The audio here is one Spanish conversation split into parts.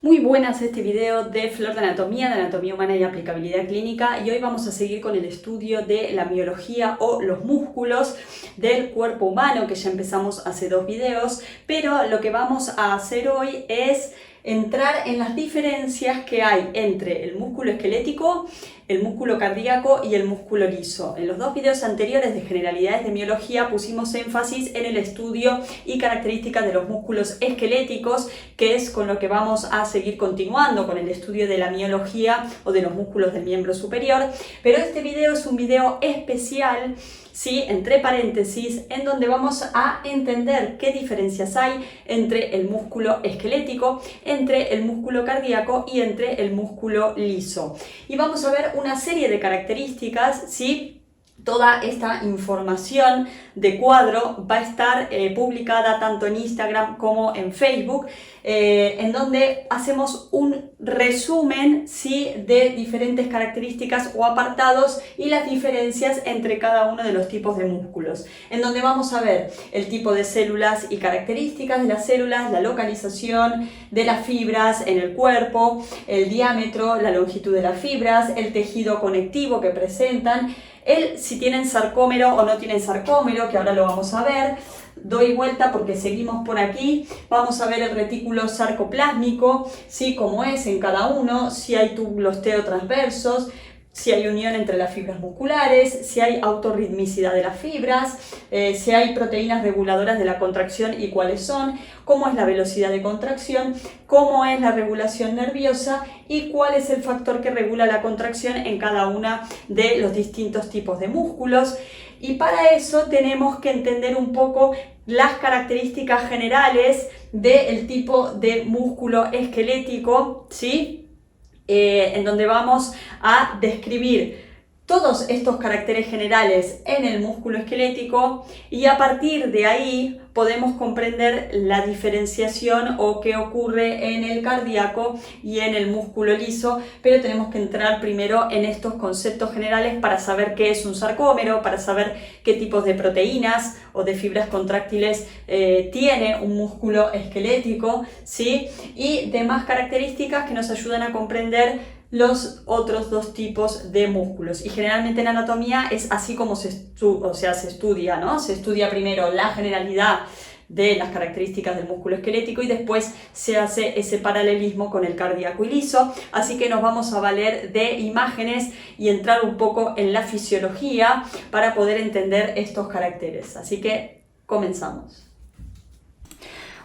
Muy buenas, este video de Flor de Anatomía Humana y Aplicabilidad Clínica, y hoy vamos a seguir con el estudio de la miología o los músculos del cuerpo humano, que ya empezamos hace dos videos, pero lo que vamos a hacer hoy es entrar en las diferencias que hay entre el músculo esquelético, el músculo cardíaco y el músculo liso. En los dos videos anteriores de generalidades de miología pusimos énfasis en el estudio y características de los músculos esqueléticos, que es con lo que vamos a seguir continuando con el estudio de la miología o de los músculos del miembro superior. Pero este video es un video especial, ¿sí?, entre paréntesis, en donde vamos a entender qué diferencias hay entre el músculo esquelético, entre el músculo cardíaco y entre el músculo liso. Y vamos a ver una serie de características, ¿sí? Toda esta información de cuadro va a estar publicada tanto en Instagram como en Facebook, en donde hacemos un resumen, ¿sí?, de diferentes características o apartados y las diferencias entre cada uno de los tipos de músculos, en donde vamos a ver el tipo de células y características de las células, la localización de las fibras en el cuerpo, el diámetro, la longitud de las fibras, el tejido conectivo que presentan, si tienen sarcómero o no tienen sarcómero, que ahora lo vamos a ver. Doy vuelta porque seguimos por aquí. Vamos a ver el retículo sarcoplásmico, ¿sí?, cómo es en cada uno, si hay túbulos teotransversos, si hay unión entre las fibras musculares, si hay autorritmicidad de las fibras, si hay proteínas reguladoras de la contracción y cuáles son, cómo es la velocidad de contracción, cómo es la regulación nerviosa y cuál es el factor que regula la contracción en cada uno de los distintos tipos de músculos. Y para eso tenemos que entender un poco las características generales del tipo de músculo esquelético, ¿sí?, en donde vamos a describir todos estos caracteres generales en el músculo esquelético, y a partir de ahí podemos comprender la diferenciación o qué ocurre en el cardíaco y en el músculo liso, pero tenemos que entrar primero en estos conceptos generales para saber qué es un sarcómero, para saber qué tipos de proteínas o de fibras contráctiles tiene un músculo esquelético, ¿sí?, y demás características que nos ayudan a comprender los otros dos tipos de músculos. Y generalmente en anatomía es así como se estudia, ¿no? Se estudia primero la generalidad de las características del músculo esquelético y después se hace ese paralelismo con el cardíaco y liso. Así que nos vamos a valer de imágenes y entrar un poco en la fisiología para poder entender estos caracteres. Así que comenzamos.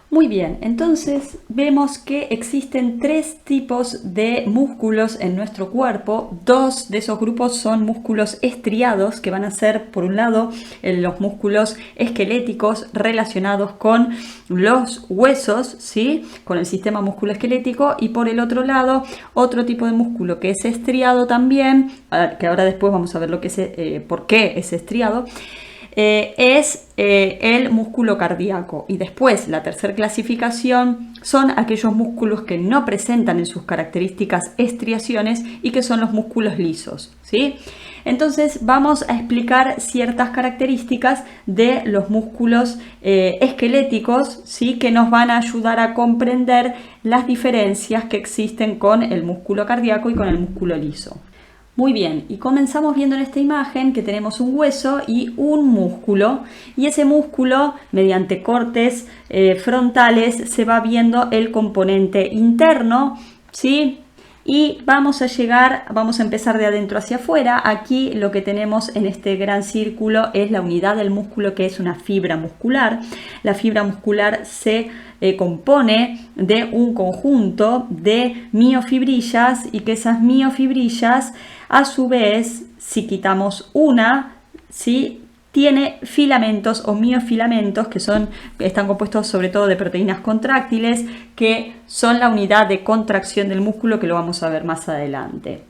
Muy bien, entonces vemos que existen tres tipos de músculos en nuestro cuerpo. Dos de esos grupos son músculos estriados, que van a ser, por un lado, los músculos esqueléticos relacionados con los huesos, ¿sí?, con el sistema musculoesquelético, y por el otro lado, otro tipo de músculo que es estriado también, que ahora después vamos a ver lo que es, por qué es estriado. Es el músculo cardíaco. Y después la tercera clasificación son aquellos músculos que no presentan en sus características estriaciones y que son los músculos lisos, ¿sí? Entonces vamos a explicar ciertas características de los músculos esqueléticos, ¿sí?, que nos van a ayudar a comprender las diferencias que existen con el músculo cardíaco y con el músculo liso. Muy bien, y comenzamos viendo en esta imagen que tenemos un hueso y un músculo, y ese músculo, mediante cortes frontales, se va viendo el componente interno, ¿sí? Y vamos a empezar de adentro hacia afuera. Aquí lo que tenemos en este gran círculo es la unidad del músculo, que es una fibra muscular. La fibra muscular se compone de un conjunto de miofibrillas, y que esas miofibrillas, a su vez, si quitamos una, ¿sí?, tiene filamentos o miofilamentos que están compuestos sobre todo de proteínas contráctiles, que son la unidad de contracción del músculo, que lo vamos a ver más adelante.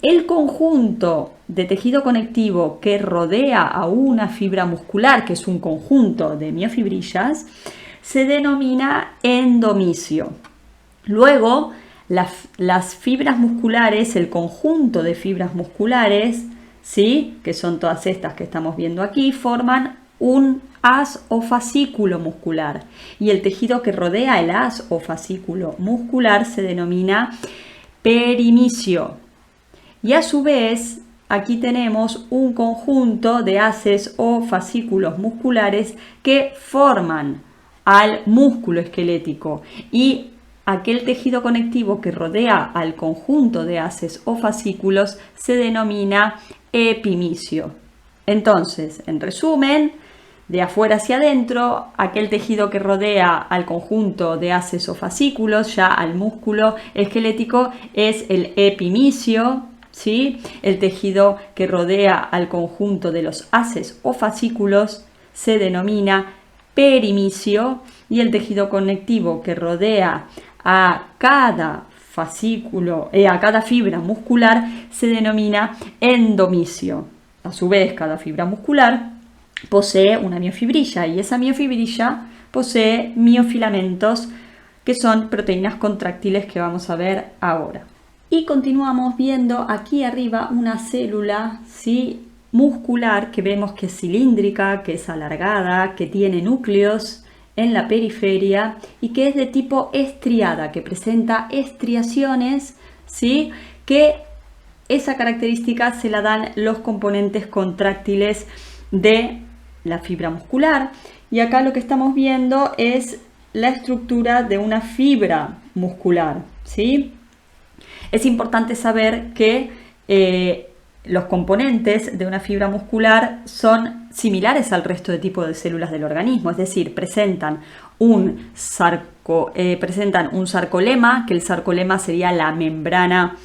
El conjunto de tejido conectivo que rodea a una fibra muscular, que es un conjunto de miofibrillas, se denomina endomisio. Luego, las fibras musculares, el conjunto de fibras musculares, ¿sí?, que son todas estas que estamos viendo aquí, forman un haz o fascículo muscular y el tejido que rodea el haz o fascículo muscular se denomina perimisio. Y a su vez, aquí tenemos un conjunto de haces o fascículos musculares que forman al músculo esquelético y aquel tejido conectivo que rodea al conjunto de haces o fascículos se denomina epimisio. Entonces, en resumen, de afuera hacia adentro, aquel tejido que rodea al conjunto de haces o fascículos, ya al músculo esquelético, es el epimisio, ¿sí? El tejido que rodea al conjunto de los haces o fascículos se denomina perimisio y el tejido conectivo que rodea a cada fascículo, a cada fibra muscular se denomina endomisio. A su vez, cada fibra muscular posee una miofibrilla y esa miofibrilla posee miofilamentos que son proteínas contráctiles que vamos a ver ahora. Y continuamos viendo aquí arriba una célula, ¿sí?, muscular que vemos que es cilíndrica, que es alargada, que tiene núcleos en la periferia y que es de tipo estriada, que presenta estriaciones, ¿sí?, que esa característica se la dan los componentes contráctiles de la fibra muscular. Y acá lo que estamos viendo es la estructura de una fibra muscular, ¿sí? Es importante saber que los componentes de una fibra muscular son similares al resto de tipos de células del organismo, es decir, presentan un sarcolema, que el sarcolema sería la membrana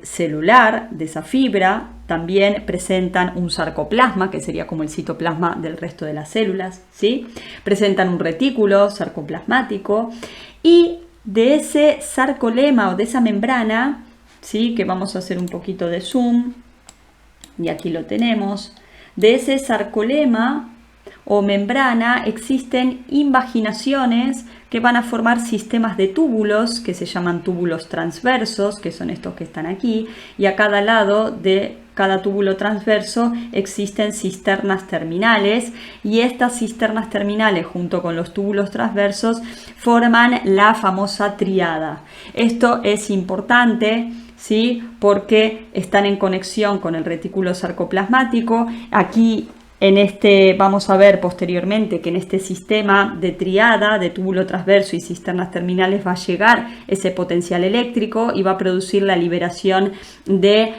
celular de esa fibra. También presentan un sarcoplasma, que sería como el citoplasma del resto de las células, ¿sí? Presentan un retículo sarcoplasmático y de ese sarcolema o de esa membrana, ¿sí?, que vamos a hacer un poquito de zoom, y aquí lo tenemos, de ese sarcolema o membrana existen invaginaciones que van a formar sistemas de túbulos que se llaman túbulos transversos, que son estos que están aquí, y a cada lado de cada túbulo transverso existen cisternas terminales y estas cisternas terminales junto con los túbulos transversos forman la famosa triada. Esto es importante, ¿sí?, porque están en conexión con el retículo sarcoplasmático. Aquí vamos a ver posteriormente que en este sistema de triada, de túbulo transverso y cisternas terminales va a llegar ese potencial eléctrico y va a producir la liberación de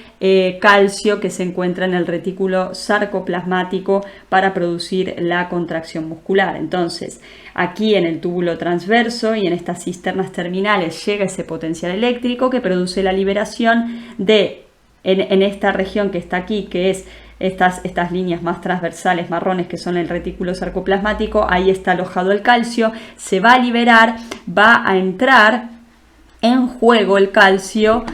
calcio que se encuentra en el retículo sarcoplasmático para producir la contracción muscular. Entonces, aquí en el túbulo transverso y en estas cisternas terminales llega ese potencial eléctrico que produce la liberación de, en esta región que está aquí, que es estas líneas más transversales marrones que son el retículo sarcoplasmático. Ahí está alojado el calcio, se va a liberar, va a entrar en juego el calcio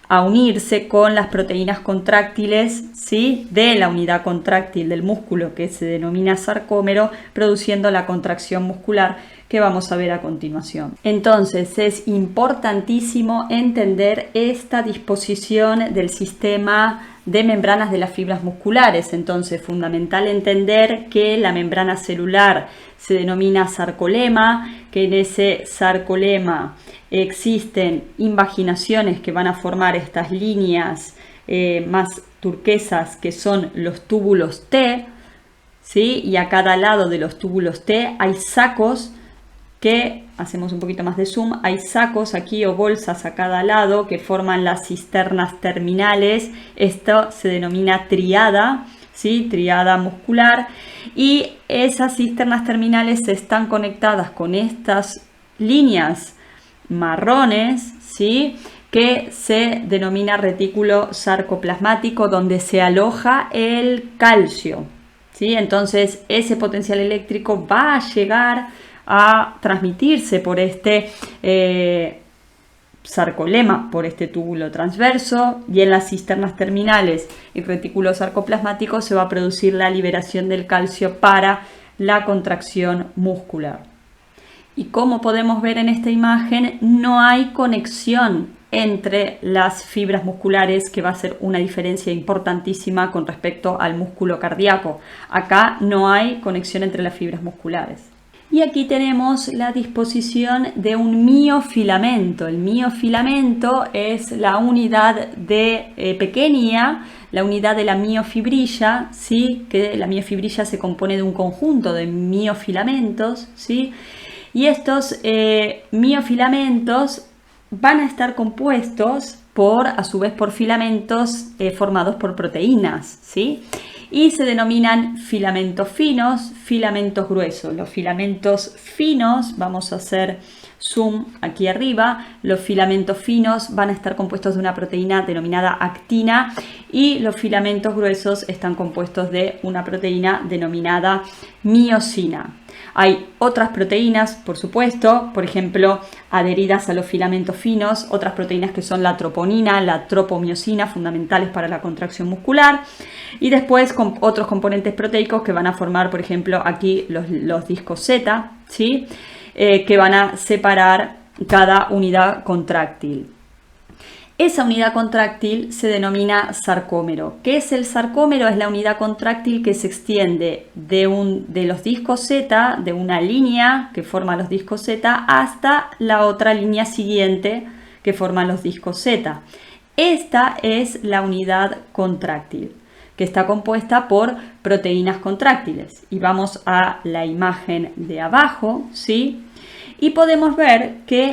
a unirse con las proteínas contráctiles, ¿sí?, de la unidad contráctil del músculo que se denomina sarcómero, produciendo la contracción muscular que vamos a ver a continuación. Entonces es importantísimo entender esta disposición del sistema de membranas de las fibras musculares. Entonces, fundamental entender que la membrana celular se denomina sarcolema, que en ese sarcolema existen invaginaciones que van a formar estas líneas más turquesas que son los túbulos T, ¿sí? Y a cada lado de los túbulos T hay sacos que, hacemos un poquito más de zoom, hay sacos aquí o bolsas a cada lado que forman las cisternas terminales. Esto se denomina triada, ¿sí?, triada muscular, y esas cisternas terminales están conectadas con estas líneas marrones, ¿sí?, que se denomina retículo sarcoplasmático, donde se aloja el calcio, ¿sí? Entonces ese potencial eléctrico va a llegar a transmitirse por este sarcolema, por este túbulo transverso, y en las cisternas terminales y retículo sarcoplasmático se va a producir la liberación del calcio para la contracción muscular. Y como podemos ver en esta imagen, no hay conexión entre las fibras musculares, que va a ser una diferencia importantísima con respecto al músculo cardíaco. Acá no hay conexión entre las fibras musculares. Y aquí tenemos la disposición de un miofilamento. El miofilamento es la unidad pequeña, la unidad de la miofibrilla, ¿sí? Que la miofibrilla se compone de un conjunto de miofilamentos, ¿sí? Y estos miofilamentos van a estar compuestos a su vez por filamentos formados por proteínas, ¿sí? Y se denominan filamentos finos, filamentos gruesos. Los filamentos finos, vamos a hacer zoom aquí arriba, los filamentos finos van a estar compuestos de una proteína denominada actina y los filamentos gruesos están compuestos de una proteína denominada miosina. Hay otras proteínas, por supuesto, por ejemplo, adheridas a los filamentos finos, otras proteínas que son la troponina, la tropomiosina, fundamentales para la contracción muscular, y después con otros componentes proteicos que van a formar, por ejemplo, aquí los discos Z, ¿sí? Que van a separar cada unidad contráctil. Esa unidad contráctil se denomina sarcómero. ¿Qué es el sarcómero? Es la unidad contráctil que se extiende de los discos Z, de una línea que forma los discos Z, hasta la otra línea siguiente que forman los discos Z. Esta es la unidad contráctil, que está compuesta por proteínas contráctiles. Y vamos a la imagen de abajo, ¿sí? Y podemos ver que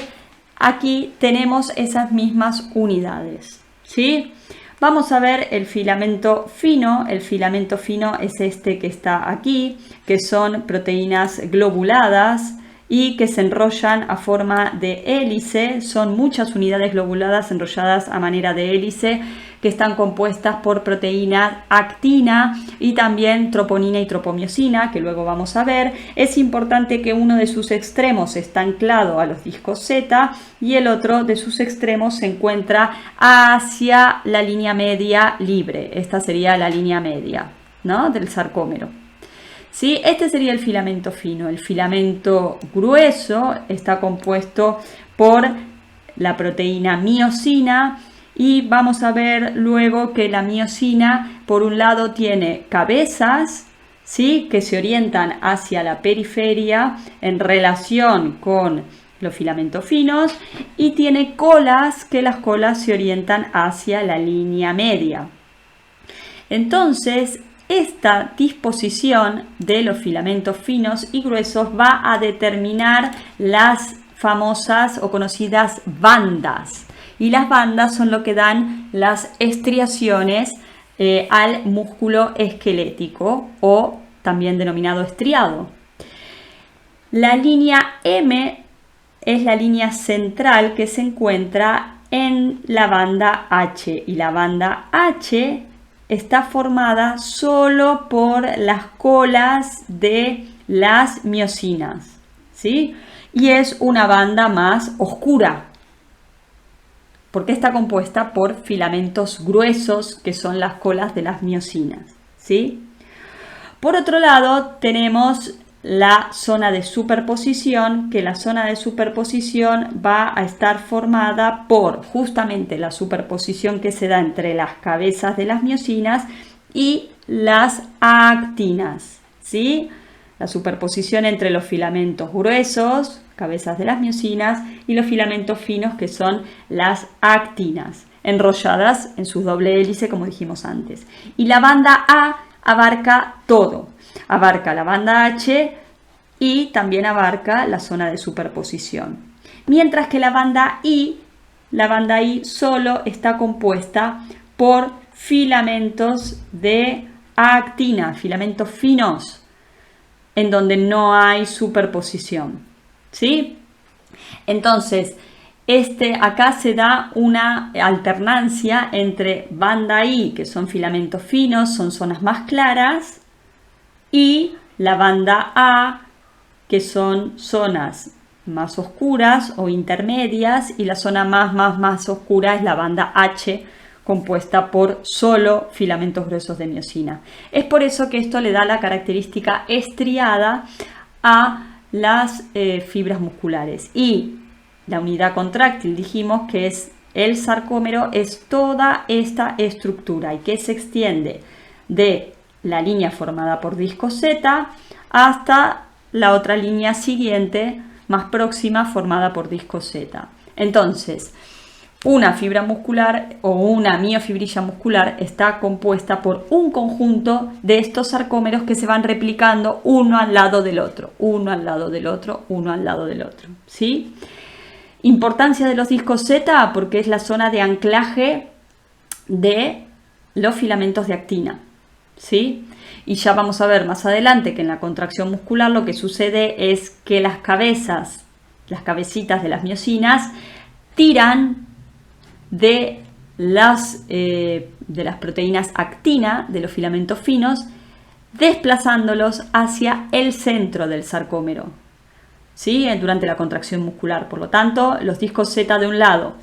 aquí tenemos esas mismas unidades, ¿sí? Vamos a ver el filamento fino. El filamento fino es este que está aquí, que son proteínas globuladas y que se enrollan a forma de hélice. Son muchas unidades globuladas enrolladas a manera de hélice que están compuestas por proteína actina y también troponina y tropomiosina, que luego vamos a ver. Es importante que uno de sus extremos está anclado a los discos Z y el otro de sus extremos se encuentra hacia la línea media libre. Esta sería la línea media, ¿no?, del sarcómero. ¿Sí? Este sería el filamento fino. El filamento grueso está compuesto por la proteína miosina y vamos a ver luego que la miosina por un lado tiene cabezas, ¿sí?, que se orientan hacia la periferia en relación con los filamentos finos y tiene colas, que las colas se orientan hacia la línea media. Entonces, esta disposición de los filamentos finos y gruesos va a determinar las famosas o conocidas bandas. Y las bandas son lo que dan las estriaciones al músculo esquelético o también denominado estriado. La línea M es la línea central que se encuentra en la banda H y la banda H está formada solo por las colas de las miosinas, ¿sí? Y es una banda más oscura, porque está compuesta por filamentos gruesos que son las colas de las miosinas, ¿sí? Por otro lado tenemos la zona de superposición, que la zona de superposición va a estar formada por justamente la superposición que se da entre las cabezas de las miosinas y las actinas, ¿sí? La superposición entre los filamentos gruesos, cabezas de las miosinas, y los filamentos finos, que son las actinas, enrolladas en su doble hélice, como dijimos antes. Y la banda A abarca todo. Abarca la banda H y también abarca la zona de superposición. Mientras que la banda I solo está compuesta por filamentos de actina, filamentos finos, en donde no hay superposición, ¿sí? Entonces, acá se da una alternancia entre banda I, que son filamentos finos, son zonas más claras, y la banda A, que son zonas más oscuras o intermedias, y la zona más oscura es la banda H, compuesta por solo filamentos gruesos de miosina. Es por eso que esto le da la característica estriada a las fibras musculares. Y la unidad contráctil dijimos que es el sarcómero es toda esta estructura y que se extiende de la línea formada por disco Z hasta la otra línea siguiente más próxima formada por disco Z. Entonces, una fibra muscular o una miofibrilla muscular está compuesta por un conjunto de estos sarcómeros que se van replicando uno al lado del otro, uno al lado del otro, uno al lado del otro, ¿sí? Importancia de los discos Z porque es la zona de anclaje de los filamentos de actina, ¿sí? Y ya vamos a ver más adelante que en la contracción muscular lo que sucede es que las cabecitas de las miosinas tiran de las proteínas actina, de los filamentos finos, desplazándolos hacia el centro del sarcómero, ¿sí? Durante la contracción muscular. Por lo tanto, los discos Z de un lado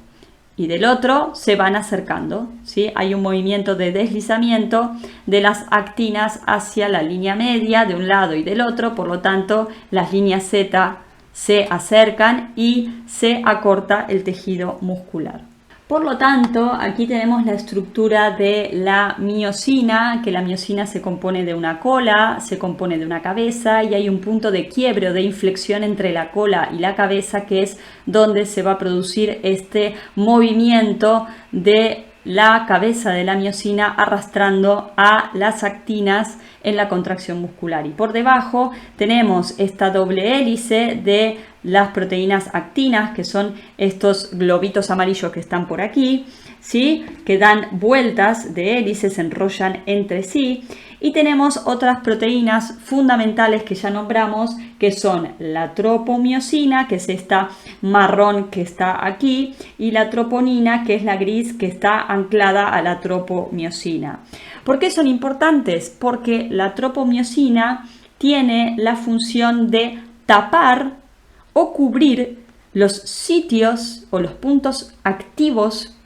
y del otro se van acercando, ¿sí? Hay un movimiento de deslizamiento de las actinas hacia la línea media de un lado y del otro, por lo tanto las líneas Z se acercan y se acorta el tejido muscular. Por lo tanto, aquí tenemos la estructura de la miosina, que la miosina se compone de una cola, se compone de una cabeza y hay un punto de quiebre o de inflexión entre la cola y la cabeza que es donde se va a producir este movimiento de la cabeza de la miosina arrastrando a las actinas en la contracción muscular. Y por debajo tenemos esta doble hélice de las proteínas actinas, que son estos globitos amarillos que están por aquí, ¿sí? Que dan vueltas de hélices, se enrollan entre sí. Y tenemos otras proteínas fundamentales que ya nombramos, que son la tropomiosina, que es esta marrón que está aquí, y la troponina, que es la gris que está anclada a la tropomiosina. ¿Por qué son importantes? Porque la tropomiosina tiene la función de tapar o cubrir los sitios o los puntos activos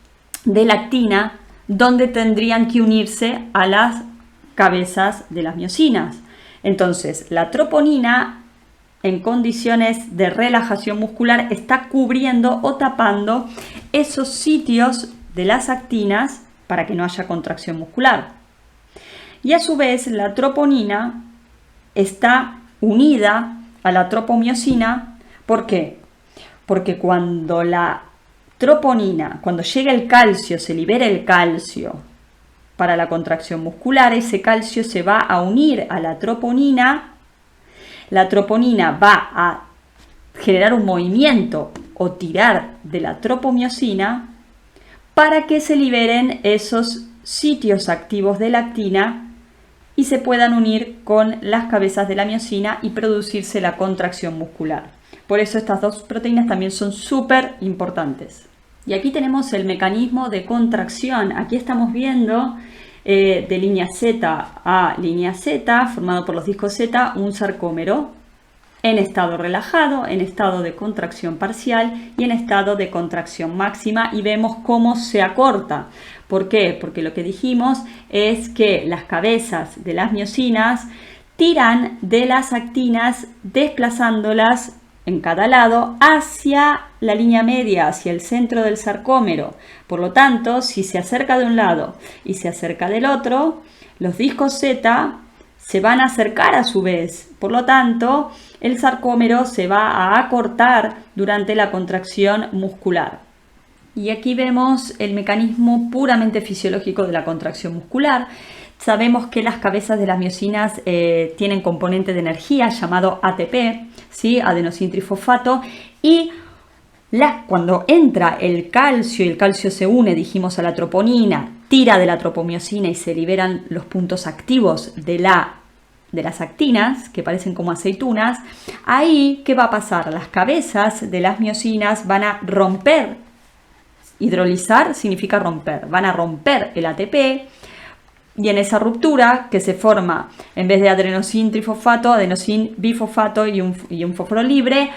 de la actina donde tendrían que unirse a las cabezas de las miosinas. Entonces, la troponina en condiciones de relajación muscular está cubriendo o tapando esos sitios de las actinas para que no haya contracción muscular. Y a su vez, la troponina está unida a la tropomiosina. ¿Por qué? Porque cuando la troponina, cuando llega el calcio, se libera el calcio para la contracción muscular, ese calcio se va a unir a la troponina va a generar un movimiento o tirar de la tropomiosina para que se liberen esos sitios activos de la actina y se puedan unir con las cabezas de la miosina y producirse la contracción muscular. Por eso estas dos proteínas también son súper importantes. Y aquí tenemos el mecanismo de contracción. Aquí estamos viendo de línea Z a línea Z, formado por los discos Z, un sarcómero en estado relajado, en estado de contracción parcial y en estado de contracción máxima, y vemos cómo se acorta. ¿Por qué? Porque lo que dijimos es que las cabezas de las miosinas tiran de las actinas desplazándolas en cada lado hacia la línea media, hacia el centro del sarcómero. Por lo tanto, si se acerca de un lado y se acerca del otro, los discos Z se van a acercar a su vez. Por lo tanto, el sarcómero se va a acortar durante la contracción muscular. Y aquí vemos el mecanismo puramente fisiológico de la contracción muscular. Sabemos que las cabezas de las miosinas tienen componente de energía llamado ATP, ¿sí? Adenosintrifosfato, y cuando entra el calcio y el calcio se une, dijimos, a la troponina, tira de la tropomiosina y se liberan los puntos activos de las actinas, que parecen como aceitunas. Ahí, ¿qué va a pasar? Las cabezas de las miosinas van a romper. Hidrolizar significa romper. Van a romper el ATP. Y en esa ruptura que se forma, en vez de adenosin trifosfato, adenosin bifosfato y un fósforo libre,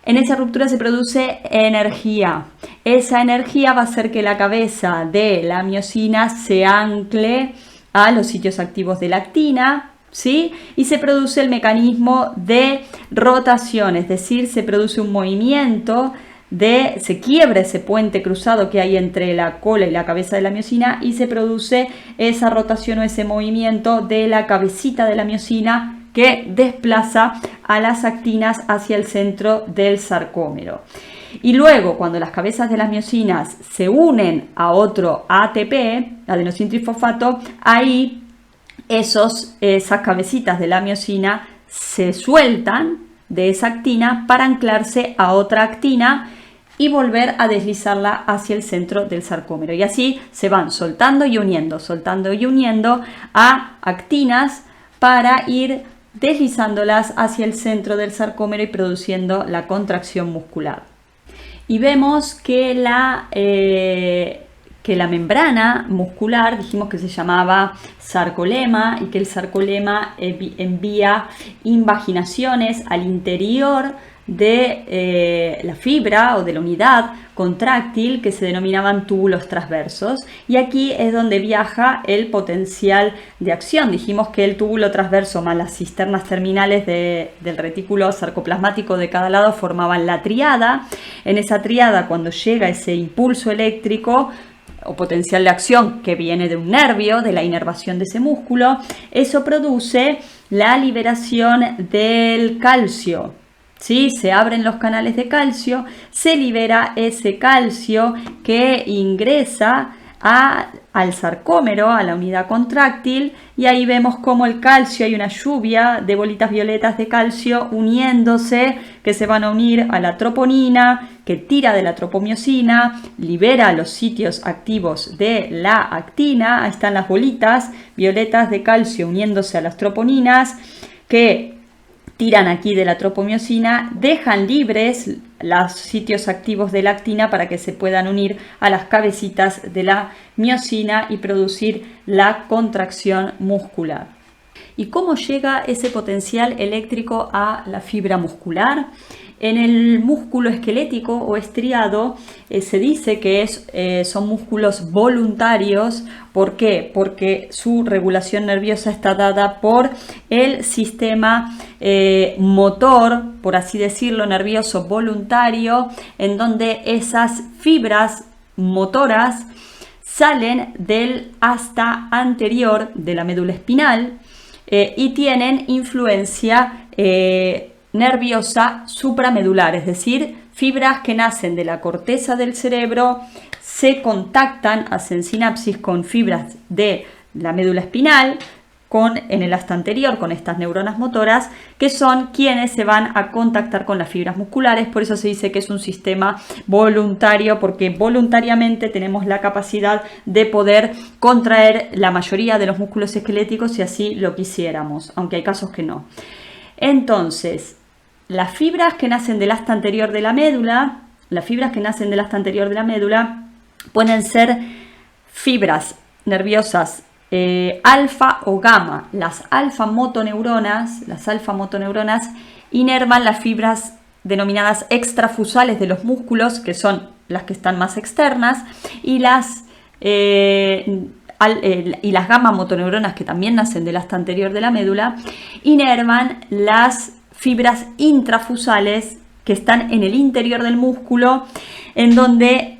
en esa ruptura se produce energía. Esa energía va a hacer que la cabeza de la miosina se ancle a los sitios activos de la actina, ¿sí? Y se produce el mecanismo de rotación, es decir, se produce un movimiento se quiebra ese puente cruzado que hay entre la cola y la cabeza de la miosina y se produce esa rotación o ese movimiento de la cabecita de la miosina que desplaza a las actinas hacia el centro del sarcómero. Y luego, cuando las cabezas de las miosinas se unen a otro ATP, adenosintrifosfato, ahí esas cabecitas de la miosina se sueltan de esa actina para anclarse a otra actina y volver a deslizarla hacia el centro del sarcómero. Y así se van soltando y uniendo a actinas para ir deslizándolas hacia el centro del sarcómero y produciendo la contracción muscular. Y vemos que la membrana muscular, dijimos que se llamaba sarcolema y que el sarcolema envía invaginaciones al interior de la fibra o de la unidad contráctil que se denominaban túbulos transversos, y aquí es donde viaja el potencial de acción. Dijimos que el túbulo transverso más las cisternas terminales del retículo sarcoplasmático de cada lado formaban la tríada. En esa tríada, cuando llega ese impulso eléctrico o potencial de acción que viene de un nervio, de la inervación de ese músculo, eso produce la liberación del calcio. ¿Sí? Se abren los canales de calcio, se libera ese calcio que ingresa al sarcómero, a la unidad contráctil, y ahí vemos cómo el calcio, hay una lluvia de bolitas violetas de calcio uniéndose, que se van a unir a la troponina, que tira de la tropomiosina, libera los sitios activos de la actina. Ahí están las bolitas violetas de calcio uniéndose a las troponinas, que tiran aquí de la tropomiosina, dejan libres los sitios activos de la actina para que se puedan unir a las cabecitas de la miosina y producir la contracción muscular. ¿Y cómo llega ese potencial eléctrico a la fibra muscular? En el músculo esquelético o estriado se dice que son músculos voluntarios. ¿Por qué? Porque su regulación nerviosa está dada por el sistema motor, por así decirlo, nervioso voluntario, en donde esas fibras motoras salen del asta anterior de la médula espinal y tienen influencia nerviosa supramedular, es decir, fibras que nacen de la corteza del cerebro, se contactan, hacen sinapsis con fibras de la médula espinal, en el asta anterior, con estas neuronas motoras, que son quienes se van a contactar con las fibras musculares. Por eso se dice que es un sistema voluntario, porque voluntariamente tenemos la capacidad de poder contraer la mayoría de los músculos esqueléticos si así lo quisiéramos, aunque hay casos que no. Entonces, las fibras que nacen del asta anterior de la médula, pueden ser fibras nerviosas alfa o gamma. Las alfa motoneuronas inervan las fibras denominadas extrafusales de los músculos, que son las que están más externas, y las gamma motoneuronas, que también nacen del asta anterior de la médula, inervan las fibras intrafusales que están en el interior del músculo, en donde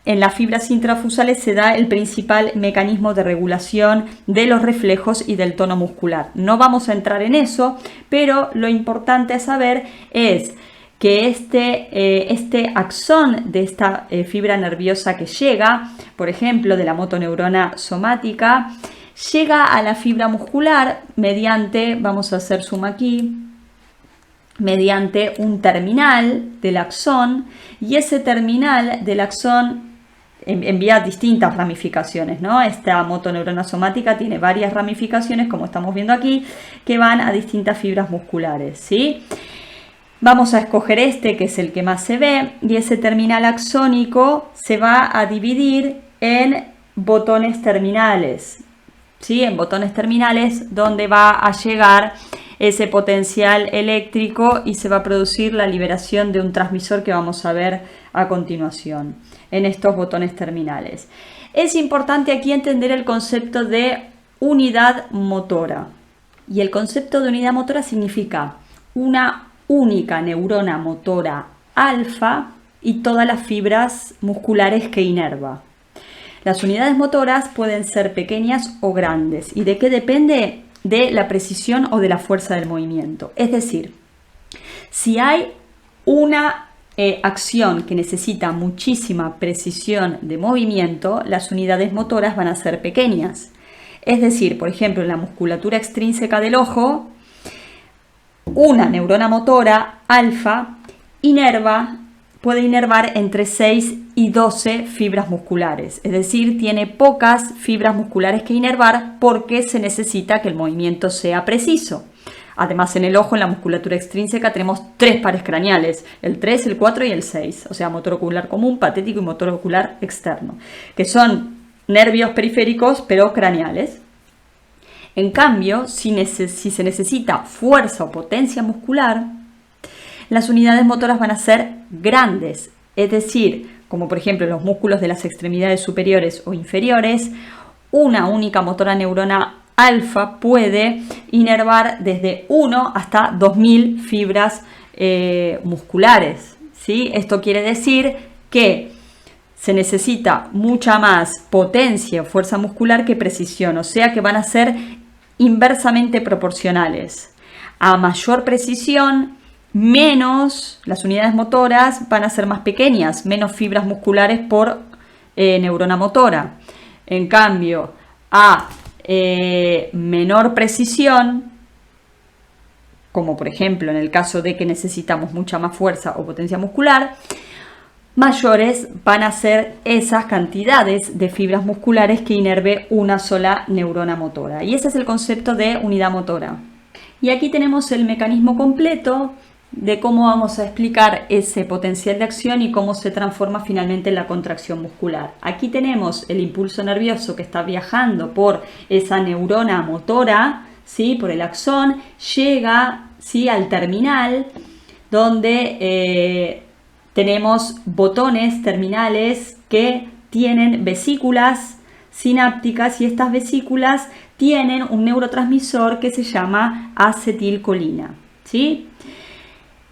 en las fibras intrafusales se da el principal mecanismo de regulación de los reflejos y del tono muscular. No vamos a entrar en eso, pero lo importante a saber es que este axón de esta fibra nerviosa que llega, por ejemplo, de la motoneurona somática, llega a la fibra muscular mediante, vamos a hacer zoom aquí, mediante un terminal del axón, y ese terminal del axón envía distintas ramificaciones, ¿no? Esta motoneurona somática tiene varias ramificaciones, como estamos viendo aquí, que van a distintas fibras musculares, ¿sí? Vamos a escoger este, que es el que más se ve, y ese terminal axónico se va a dividir en botones terminales, ¿sí? En botones terminales donde va a llegar ese potencial eléctrico y se va a producir la liberación de un transmisor que vamos a ver a continuación en estos botones terminales. Es importante aquí entender el concepto de unidad motora, y el concepto de unidad motora significa una única neurona motora alfa y todas las fibras musculares que inerva. Las unidades motoras pueden ser pequeñas o grandes. ¿Y de qué depende? De la precisión o de la fuerza del movimiento. Es decir, si hay una acción que necesita muchísima precisión de movimiento, las unidades motoras van a ser pequeñas. Es decir, por ejemplo, en la musculatura extrínseca del ojo, una neurona motora alfa puede inervar entre 6 y 12 fibras musculares. Es decir, tiene pocas fibras musculares que inervar porque se necesita que el movimiento sea preciso. Además, en el ojo, en la musculatura extrínseca, tenemos 3 pares craneales, el 3, el 4 y el 6, o sea, motor ocular común, patético y motor ocular externo, que son nervios periféricos pero craneales. En cambio, si se necesita fuerza o potencia muscular, las unidades motoras van a ser grandes, es decir, como por ejemplo los músculos de las extremidades superiores o inferiores, una única motora neurona alfa puede inervar desde 1 hasta 2000 fibras musculares, ¿sí? Esto quiere decir que se necesita mucha más potencia o fuerza muscular que precisión, o sea que van a ser inversamente proporcionales. A mayor precisión, menos las unidades motoras van a ser más pequeñas, menos fibras musculares por neurona motora. En cambio, a menor precisión, como por ejemplo en el caso de que necesitamos mucha más fuerza o potencia muscular, mayores van a ser esas cantidades de fibras musculares que inerve una sola neurona motora. Y ese es el concepto de unidad motora. Y aquí tenemos el mecanismo completo de cómo vamos a explicar ese potencial de acción y cómo se transforma finalmente en la contracción muscular. Aquí tenemos el impulso nervioso que está viajando por esa neurona motora, ¿sí? Por el axón, llega, ¿sí? Al terminal, donde tenemos botones terminales que tienen vesículas sinápticas y estas vesículas tienen un neurotransmisor que se llama acetilcolina, ¿sí?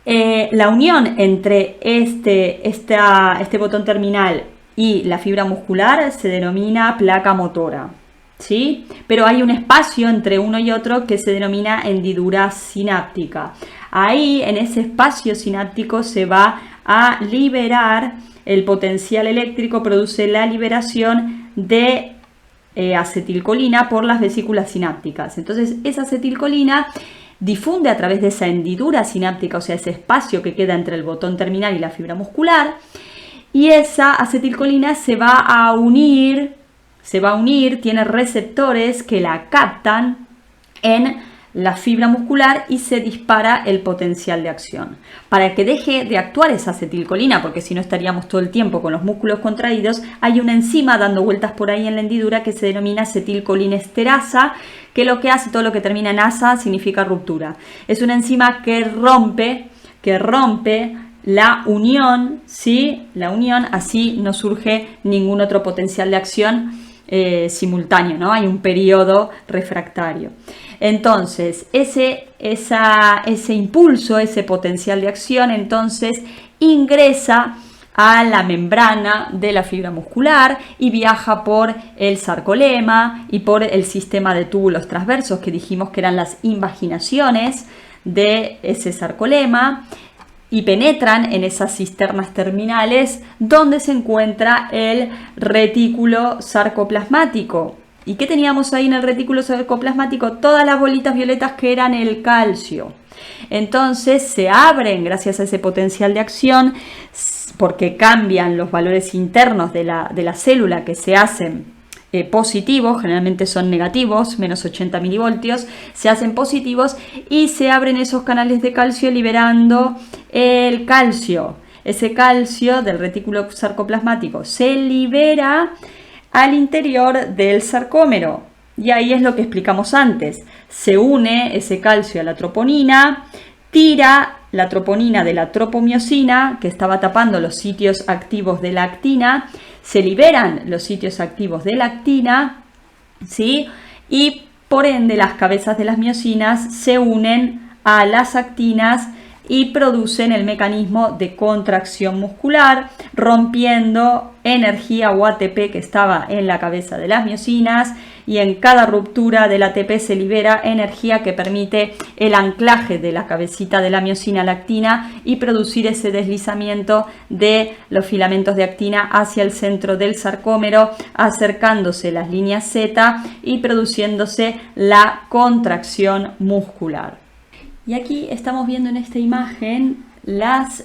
La unión entre este botón terminal y la fibra muscular se denomina placa motora, ¿sí? Pero hay un espacio entre uno y otro que se denomina hendidura sináptica. Ahí, en ese espacio sináptico, se va a liberar el potencial eléctrico, produce la liberación de acetilcolina por las vesículas sinápticas. Entonces, esa acetilcolina difunde a través de esa hendidura sináptica, o sea, ese espacio que queda entre el botón terminal y la fibra muscular, y esa acetilcolina se va a unir, tiene receptores que la captan en la fibra muscular y se dispara el potencial de acción. Para que deje de actuar esa acetilcolina, porque si no estaríamos todo el tiempo con los músculos contraídos, hay una enzima dando vueltas por ahí en la hendidura que se denomina acetilcolinesterasa, que lo que hace, todo lo que termina en asa significa ruptura. Es una enzima que rompe la unión, ¿sí? La unión, así no surge ningún otro potencial de acción simultáneo, ¿no? Hay un periodo refractario. Entonces, ese impulso, ese potencial de acción, entonces ingresa a la membrana de la fibra muscular y viaja por el sarcolema y por el sistema de túbulos transversos que dijimos que eran las invaginaciones de ese sarcolema y penetran en esas cisternas terminales donde se encuentra el retículo sarcoplasmático. ¿Y qué teníamos ahí en el retículo sarcoplasmático? Todas las bolitas violetas que eran el calcio. Entonces se abren gracias a ese potencial de acción porque cambian los valores internos de la célula que se hacen positivos, generalmente son negativos, menos 80 milivoltios, se hacen positivos y se abren esos canales de calcio liberando el calcio. Ese calcio del retículo sarcoplasmático se libera al interior del sarcómero y ahí es lo que explicamos antes. Se une ese calcio a la troponina, tira la troponina de la tropomiosina que estaba tapando los sitios activos de la actina, se liberan los sitios activos de la actina, ¿sí? Y por ende las cabezas de las miosinas se unen a las actinas y producen el mecanismo de contracción muscular, rompiendo energía o ATP que estaba en la cabeza de las miosinas, y en cada ruptura del ATP se libera energía que permite el anclaje de la cabecita de la miosina a la actina y producir ese deslizamiento de los filamentos de actina hacia el centro del sarcómero, acercándose las líneas Z y produciéndose la contracción muscular. Y aquí estamos viendo en esta imagen las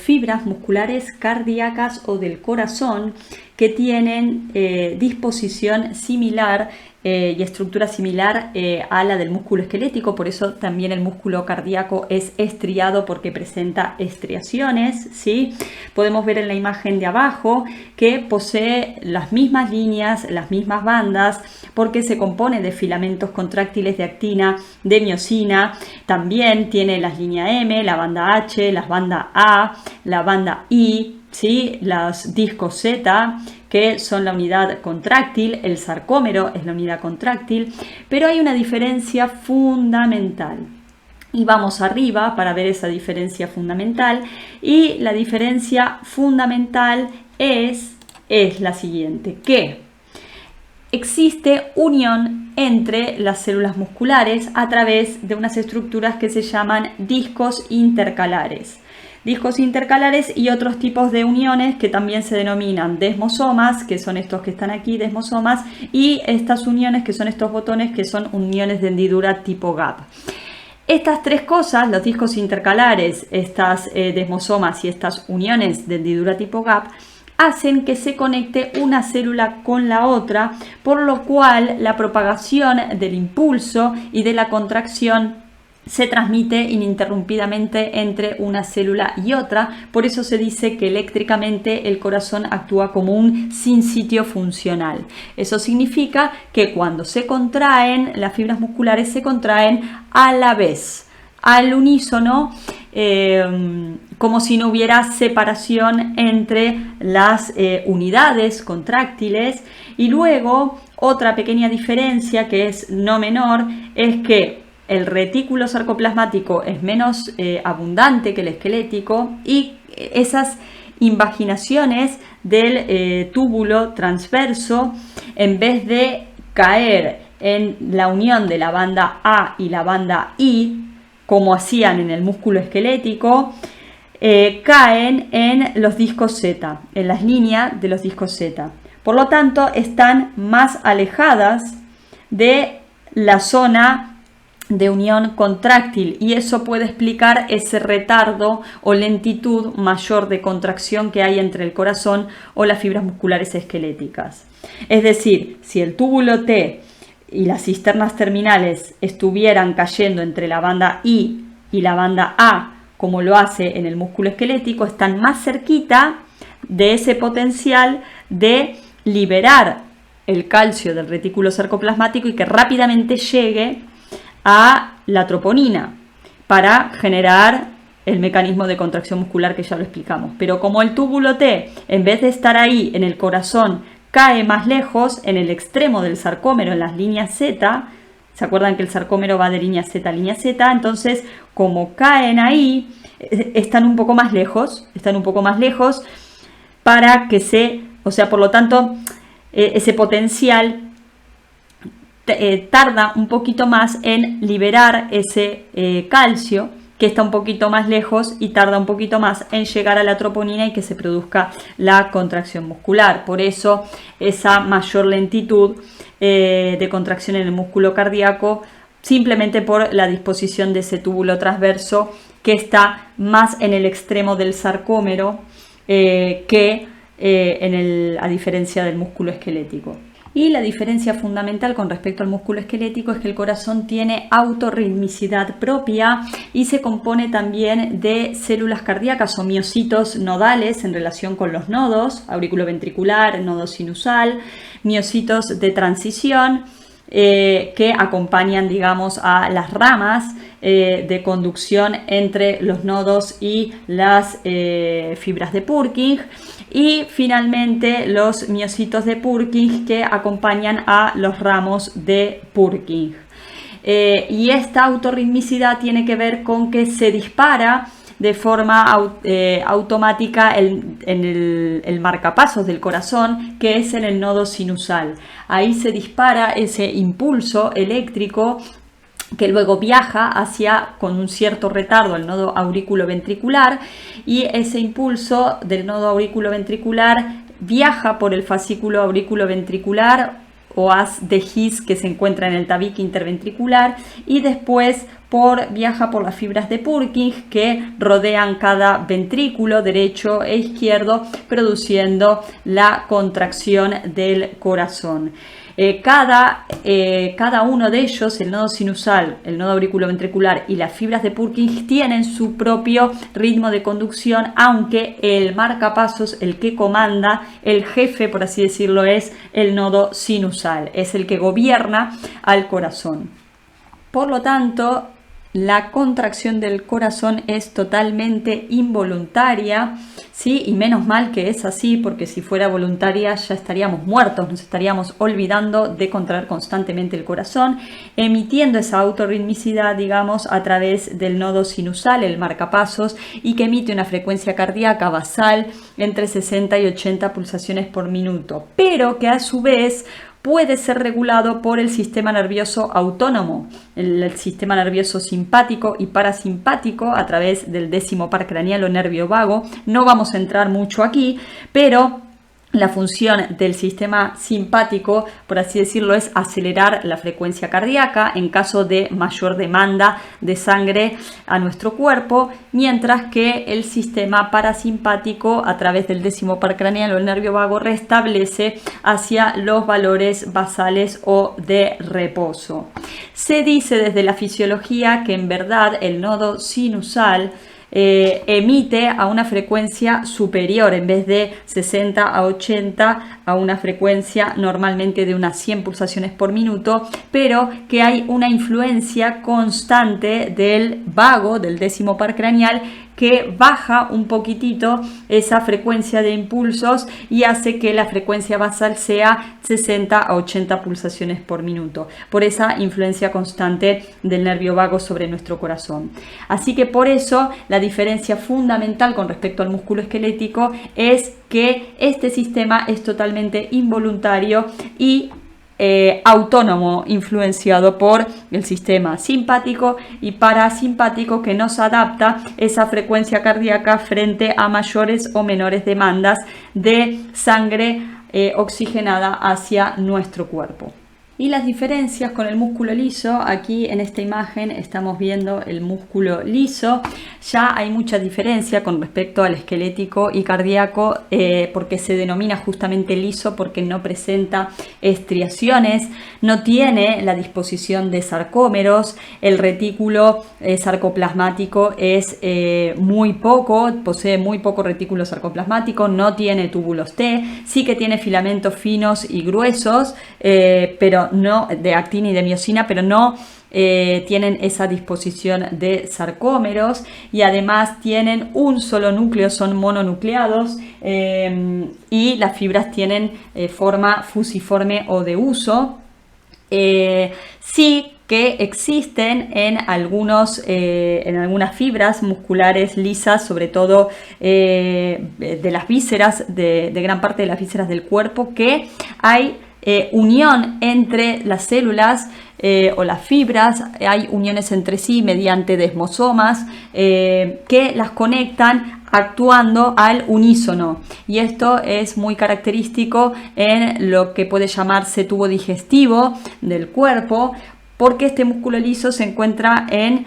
fibras musculares cardíacas o del corazón que tienen disposición similar y estructura similar a la del músculo esquelético. Por eso también el músculo cardíaco es estriado, porque presenta estriaciones, ¿sí? Podemos ver en la imagen de abajo que posee las mismas líneas, las mismas bandas, porque se compone de filamentos contráctiles de actina, de miosina. También tiene las líneas M, la banda H, las bandas A, la banda I, ¿sí? Los discos Z, que son la unidad contráctil, el sarcómero es la unidad contráctil, pero hay una diferencia fundamental. Y vamos arriba para ver esa diferencia fundamental, y la diferencia fundamental es la siguiente, que existe unión entre las células musculares a través de unas estructuras que se llaman discos intercalares. Discos intercalares y otros tipos de uniones que también se denominan desmosomas, que son estos que están aquí, desmosomas, y estas uniones que son estos botones, que son uniones de hendidura tipo gap. Estas tres cosas, los discos intercalares, estas desmosomas y estas uniones de hendidura tipo gap, hacen que se conecte una célula con la otra, por lo cual la propagación del impulso y de la contracción se transmite ininterrumpidamente entre una célula y otra. Por eso se dice que eléctricamente el corazón actúa como un sinsitio funcional. Eso significa que cuando se contraen, las fibras musculares se contraen a la vez, al unísono, como si no hubiera separación entre las unidades contráctiles. Y luego, otra pequeña diferencia que es no menor es que el retículo sarcoplasmático es menos abundante que el esquelético, y esas invaginaciones del túbulo transverso, en vez de caer en la unión de la banda A y la banda I, como hacían en el músculo esquelético, caen en los discos Z, en las líneas de los discos Z. Por lo tanto, están más alejadas de la zona de unión contráctil, y eso puede explicar ese retardo o lentitud mayor de contracción que hay entre el corazón o las fibras musculares esqueléticas. Es decir, si el túbulo T y las cisternas terminales estuvieran cayendo entre la banda I y la banda A, como lo hace en el músculo esquelético, están más cerquita de ese potencial de liberar el calcio del retículo sarcoplasmático y que rápidamente llegue a la troponina para generar el mecanismo de contracción muscular que ya lo explicamos. Pero como el túbulo T, en vez de estar ahí en el corazón, cae más lejos, en el extremo del sarcómero, en las líneas Z, ¿se acuerdan que el sarcómero va de línea Z a línea Z? Entonces, como caen ahí, están un poco más lejos para que por lo tanto, ese potencial tarda un poquito más en liberar ese calcio, que está un poquito más lejos, y tarda un poquito más en llegar a la troponina y que se produzca la contracción muscular. Por eso esa mayor lentitud de contracción en el músculo cardíaco, simplemente por la disposición de ese túbulo transverso que está más en el extremo del sarcómero a diferencia del músculo esquelético. Y la diferencia fundamental con respecto al músculo esquelético es que el corazón tiene autorritmicidad propia y se compone también de células cardíacas o miocitos nodales en relación con los nodos, auriculoventricular, nodo sinusal, miocitos de transición que acompañan, digamos, a las ramas de conducción entre los nodos y las fibras de Purkinje. Y finalmente los miocitos de Purkinje que acompañan a los ramos de Purkinje. Y esta autorritmicidad tiene que ver con que se dispara de forma automática en el marcapasos del corazón, que es en el nodo sinusal. Ahí se dispara ese impulso eléctrico que luego viaja con un cierto retardo al nodo auriculoventricular, y ese impulso del nodo auriculoventricular viaja por el fascículo auriculoventricular o haz de His que se encuentra en el tabique interventricular, y después viaja por las fibras de Purkinje que rodean cada ventrículo derecho e izquierdo, produciendo la contracción del corazón. Cada uno de ellos, el nodo sinusal, el nodo auriculoventricular y las fibras de Purkinje, tienen su propio ritmo de conducción, aunque el marcapasos, el que comanda, el jefe, por así decirlo, es el nodo sinusal, es el que gobierna al corazón. Por lo tanto, la contracción del corazón es totalmente involuntaria, ¿sí? Y menos mal que es así, porque si fuera voluntaria ya estaríamos muertos, nos estaríamos olvidando de contraer constantemente el corazón, emitiendo esa autorritmicidad, digamos, a través del nodo sinusal, el marcapasos, y que emite una frecuencia cardíaca basal entre 60 y 80 pulsaciones por minuto, pero que a su vez puede ser regulado por el sistema nervioso autónomo, el sistema nervioso simpático y parasimpático a través del décimo par craneal o nervio vago. No vamos a entrar mucho aquí, pero la función del sistema simpático, por así decirlo, es acelerar la frecuencia cardíaca en caso de mayor demanda de sangre a nuestro cuerpo, mientras que el sistema parasimpático, a través del décimo par craneal o el nervio vago, restablece hacia los valores basales o de reposo. Se dice desde la fisiología que en verdad el nodo sinusal emite a una frecuencia superior, en vez de 60 a 80, a una frecuencia normalmente de unas 100 pulsaciones por minuto, pero que hay una influencia constante del vago, del décimo par craneal, que baja un poquitito esa frecuencia de impulsos y hace que la frecuencia basal sea 60 a 80 pulsaciones por minuto, por esa influencia constante del nervio vago sobre nuestro corazón. Así que por eso la diferencia fundamental con respecto al músculo esquelético es que este sistema es totalmente involuntario y autónomo, influenciado por el sistema simpático y parasimpático, que nos adapta esa frecuencia cardíaca frente a mayores o menores demandas de sangre oxigenada hacia nuestro cuerpo. Y las diferencias con el músculo liso, aquí en esta imagen estamos viendo el músculo liso. Ya hay mucha diferencia con respecto al esquelético y cardíaco, porque se denomina justamente liso porque no presenta estriaciones, no tiene la disposición de sarcómeros, el retículo sarcoplasmático es muy poco, posee muy poco retículo sarcoplasmático, no tiene túbulos T, sí que tiene filamentos finos y gruesos, pero no de actina y de miosina, pero no tienen esa disposición de sarcómeros, y además tienen un solo núcleo, son mononucleados, y las fibras tienen forma fusiforme o de uso. Sí que existen en algunas fibras musculares lisas, sobre todo de las vísceras, de gran parte de las vísceras del cuerpo, que hay unión entre las células o las fibras, hay uniones entre sí mediante desmosomas que las conectan actuando al unísono, y esto es muy característico en lo que puede llamarse tubo digestivo del cuerpo, porque este músculo liso se encuentra en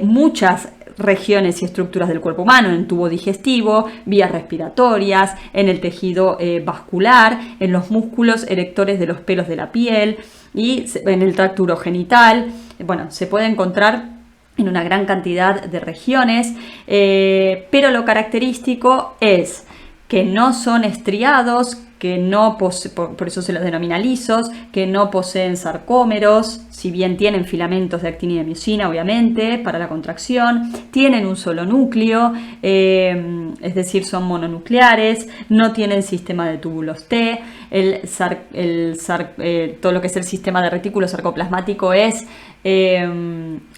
muchas regiones y estructuras del cuerpo humano, en el tubo digestivo, vías respiratorias, en el tejido vascular, en los músculos erectores de los pelos de la piel y en el tracto urogenital. Bueno, se puede encontrar en una gran cantidad de regiones, pero lo característico es que no son estriados, que no por eso se los denomina lisos, que no poseen sarcómeros, si bien tienen filamentos de actina y de miosina, obviamente, para la contracción, tienen un solo núcleo, es decir, son mononucleares, no tienen sistema de túbulos T, todo lo que es el sistema de retículo sarcoplasmático es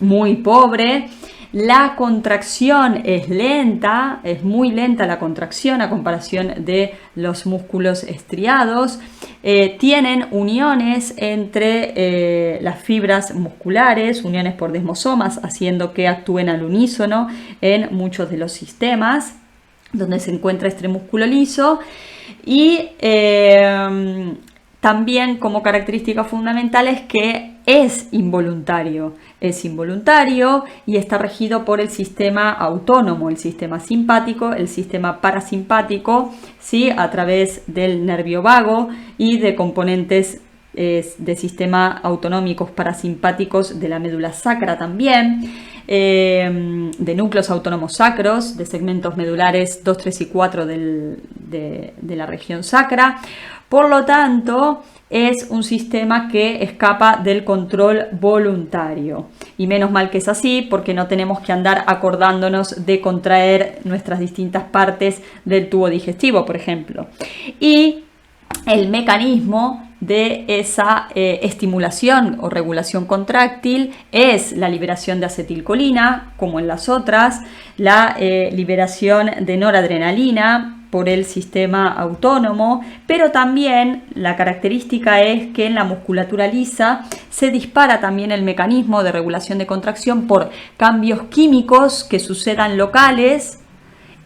muy pobre. La contracción es lenta, es muy lenta la contracción a comparación de los músculos estriados. Tienen uniones entre las fibras musculares, uniones por desmosomas, haciendo que actúen al unísono en muchos de los sistemas donde se encuentra este músculo liso. Y también como característica fundamental es que es involuntario y está regido por el sistema autónomo, el sistema simpático, el sistema parasimpático, ¿sí? A través del nervio vago y de componentes de sistema autonómicos parasimpáticos de la médula sacra también, de núcleos autónomos sacros, de segmentos medulares 2, 3 y 4 de la región sacra. Por lo tanto, es un sistema que escapa del control voluntario. Y menos mal que es así, porque no tenemos que andar acordándonos de contraer nuestras distintas partes del tubo digestivo, por ejemplo. Y el mecanismo de esa estimulación o regulación contráctil es la liberación de acetilcolina, como en las otras, la liberación de noradrenalina por el sistema autónomo, pero también la característica es que en la musculatura lisa se dispara también el mecanismo de regulación de contracción por cambios químicos que sucedan locales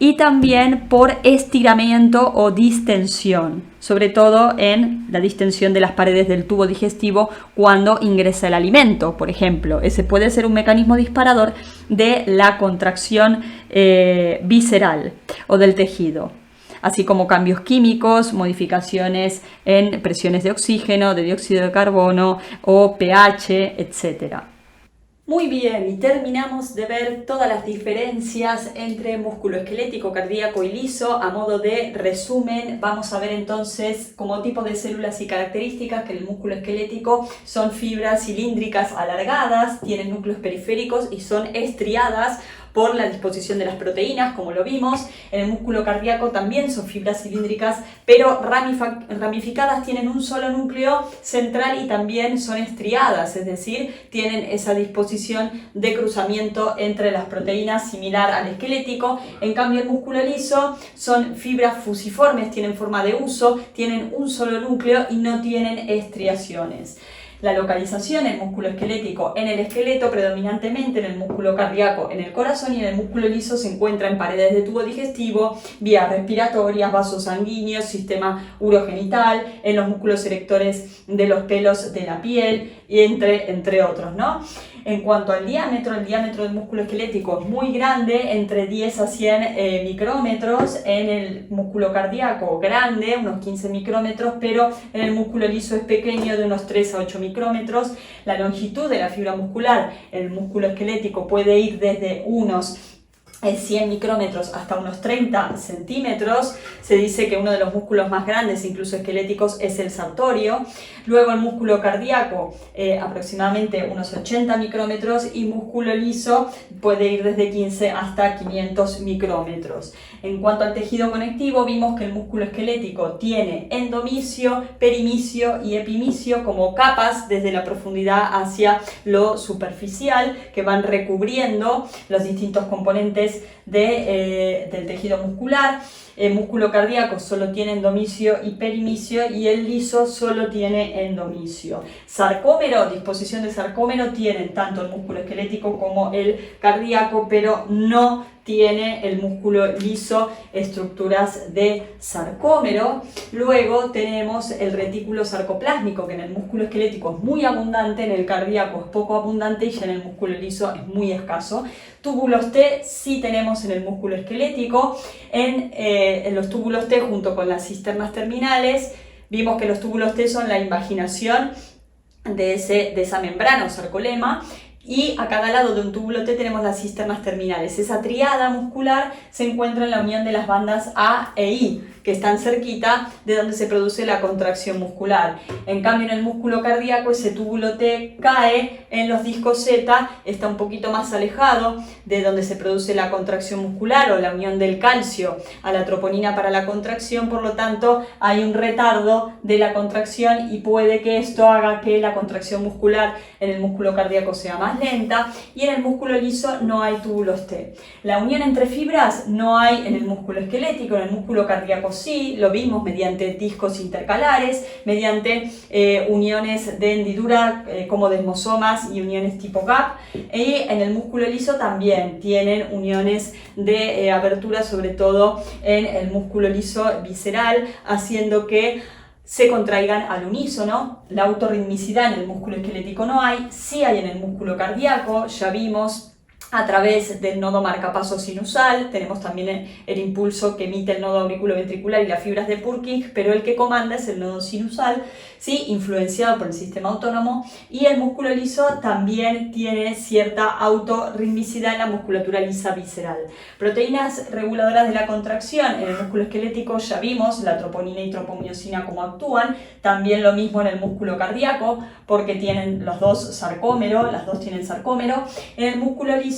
y también por estiramiento o distensión, sobre todo en la distensión de las paredes del tubo digestivo cuando ingresa el alimento, por ejemplo. Ese puede ser un mecanismo disparador de la contracción visceral o del tejido, así como cambios químicos, modificaciones en presiones de oxígeno, de dióxido de carbono o pH, etc. Muy bien, y terminamos de ver todas las diferencias entre músculo esquelético, cardíaco y liso. A modo de resumen, vamos a ver entonces como tipo de células y características que en el músculo esquelético son fibras cilíndricas alargadas, tienen núcleos periféricos y son estriadas por la disposición de las proteínas, como lo vimos. En el músculo cardíaco también son fibras cilíndricas, pero ramificadas, tienen un solo núcleo central y también son estriadas, es decir, tienen esa disposición de cruzamiento entre las proteínas similar al esquelético. En cambio, el músculo liso son fibras fusiformes, tienen forma de huso, tienen un solo núcleo y no tienen estriaciones. La localización, el músculo esquelético en el esqueleto, predominantemente en el músculo cardíaco, en el corazón, y en el músculo liso se encuentra en paredes de tubo digestivo, vías respiratorias, vasos sanguíneos, sistema urogenital, en los músculos erectores de los pelos de la piel, y entre otros, ¿no? En cuanto al diámetro, el diámetro del músculo esquelético es muy grande, entre 10 a 100 micrómetros. En el músculo cardíaco grande, unos 15 micrómetros, pero en el músculo liso es pequeño, de unos 3 a 8 micrómetros. La longitud de la fibra muscular en el músculo esquelético puede ir desde unos 100 micrómetros hasta unos 30 centímetros. Se dice que uno de los músculos más grandes, incluso esqueléticos, es el sartorio. Luego el músculo cardíaco, aproximadamente unos 80 micrómetros, y músculo liso puede ir desde 15 hasta 500 micrómetros. En cuanto al tejido conectivo, vimos que el músculo esquelético tiene endomicio, perimicio y epimicio como capas desde la profundidad hacia lo superficial, que van recubriendo los distintos componentes del tejido muscular. El músculo cardíaco solo tiene endomicio y perimicio, y el liso solo tiene endomicio. Sarcómero, disposición de sarcómero, tienen tanto el músculo esquelético como el cardíaco, pero no tiene el músculo liso estructuras de sarcómero. Luego tenemos el retículo sarcoplásmico, que en el músculo esquelético es muy abundante, en el cardíaco es poco abundante y ya en el músculo liso es muy escaso. Túbulos T sí tenemos en el músculo esquelético. En los túbulos T, junto con las cisternas terminales, vimos que los túbulos T son la invaginación de esa membrana o sarcolema, y a cada lado de un túbulo T tenemos las cisternas terminales. Esa triada muscular se encuentra en la unión de las bandas A e I, que están cerquita de donde se produce la contracción muscular. En cambio, en el músculo cardíaco, ese túbulo T cae en los discos Z, está un poquito más alejado de donde se produce la contracción muscular o la unión del calcio a la troponina para la contracción, por lo tanto hay un retardo de la contracción y puede que esto haga que la contracción muscular en el músculo cardíaco sea más lenta, y en el músculo liso no hay túbulos T. La unión entre fibras no hay en el músculo esquelético, en el músculo cardíaco sí, lo vimos mediante discos intercalares, mediante uniones de hendidura como desmosomas y uniones tipo gap, y en el músculo liso también tienen uniones de abertura, sobre todo en el músculo liso visceral, haciendo que se contraigan al unísono. La autorritmicidad en el músculo esquelético no hay, sí hay en el músculo cardíaco, ya vimos a través del nodo marcapaso sinusal, tenemos también el impulso que emite el nodo auriculoventricular y las fibras de Purkinje, pero el que comanda es el nodo sinusal, ¿sí? Influenciado por el sistema autónomo, y el músculo liso también tiene cierta autorritmicidad en la musculatura lisa visceral. Proteínas reguladoras de la contracción en el músculo esquelético ya vimos, la troponina y tropomiosina cómo actúan, también lo mismo en el músculo cardíaco, porque tienen los dos sarcómero, las dos tienen sarcómero. En el músculo liso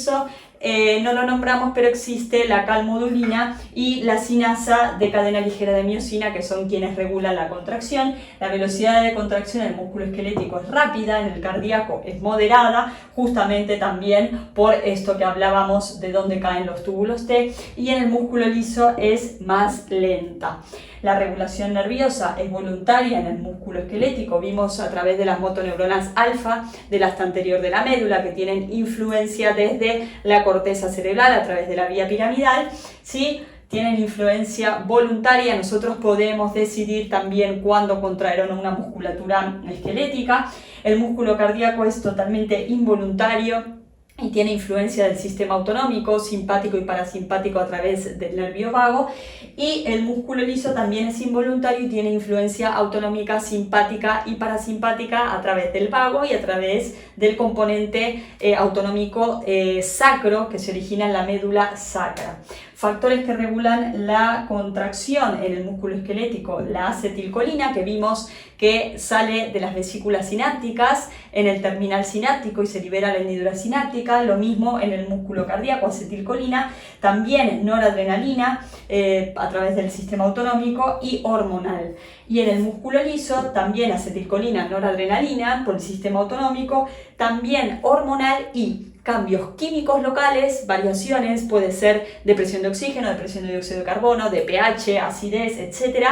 no lo nombramos, pero existe la calmodulina y la sinasa de cadena ligera de miosina, que son quienes regulan la contracción. La velocidad de contracción en el músculo esquelético es rápida, en el cardíaco es moderada, justamente también por esto que hablábamos de dónde caen los túbulos T, y en el músculo liso es más lenta. La regulación nerviosa es voluntaria en el músculo esquelético, vimos a través de las motoneuronas alfa del asta anterior de la médula, que tienen influencia desde la corteza cerebral a través de la vía piramidal, ¿sí? Tienen influencia voluntaria, nosotros podemos decidir también cuándo contraer o no una musculatura esquelética. El músculo cardíaco es totalmente involuntario y tiene influencia del sistema autonómico, simpático y parasimpático a través del nervio vago, y el músculo liso también es involuntario y tiene influencia autonómica, simpática y parasimpática a través del vago y a través del componente autonómico sacro que se origina en la médula sacra. Factores que regulan la contracción en el músculo esquelético: la acetilcolina, que vimos que sale de las vesículas sinápticas en el terminal sináptico y se libera la hendidura sináptica, lo mismo en el músculo cardíaco, acetilcolina, también noradrenalina a través del sistema autonómico y hormonal. Y en el músculo liso también acetilcolina, noradrenalina por el sistema autonómico, también hormonal y cambios químicos locales, variaciones, puede ser de presión de oxígeno, de presión de dióxido de carbono, de pH, acidez, etc.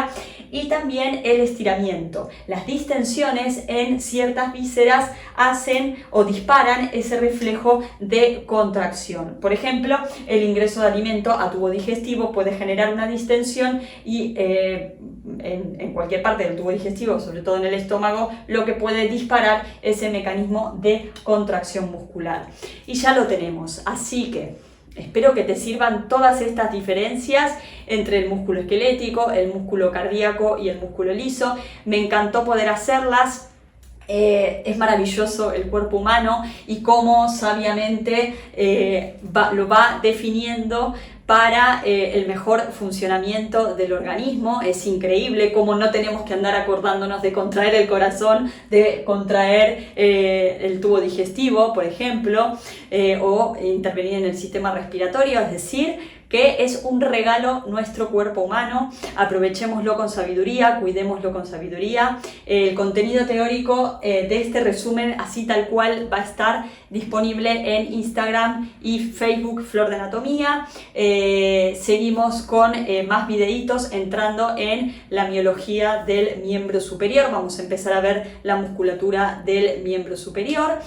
Y también el estiramiento. Las distensiones en ciertas vísceras hacen o disparan ese reflejo de contracción. Por ejemplo, el ingreso de alimento a tubo digestivo puede generar una distensión y en cualquier parte del tubo digestivo, sobre todo en el estómago, lo que puede disparar ese mecanismo de contracción muscular. Y ya lo tenemos, así que espero que te sirvan todas estas diferencias entre el músculo esquelético, el músculo cardíaco y el músculo liso. Me encantó poder hacerlas. Es maravilloso el cuerpo humano y cómo sabiamente lo va definiendo para el mejor funcionamiento del organismo. Es increíble cómo no tenemos que andar acordándonos de contraer el corazón, de contraer el tubo digestivo, por ejemplo, o intervenir en el sistema respiratorio, es decir, que es un regalo nuestro cuerpo humano. Aprovechémoslo con sabiduría, cuidémoslo con sabiduría. El contenido teórico de este resumen, así tal cual, va a estar disponible en Instagram y Facebook Flor de Anatomía. Seguimos con más videitos entrando en la miología del miembro superior. Vamos a empezar a ver la musculatura del miembro superior.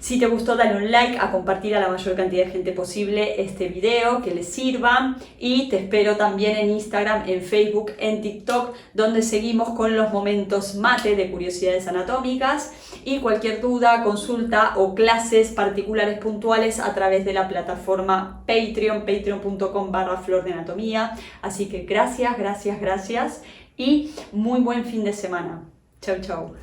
Si te gustó, dale un like, a compartir a la mayor cantidad de gente posible este video, que les sirva, y te espero también en Instagram, en Facebook, en TikTok, donde seguimos con los momentos mate de curiosidades anatómicas, y cualquier duda, consulta o clases particulares puntuales a través de la plataforma Patreon, patreon.com/flordeanatomía. Así que gracias, gracias, gracias y muy buen fin de semana. Chau, chau.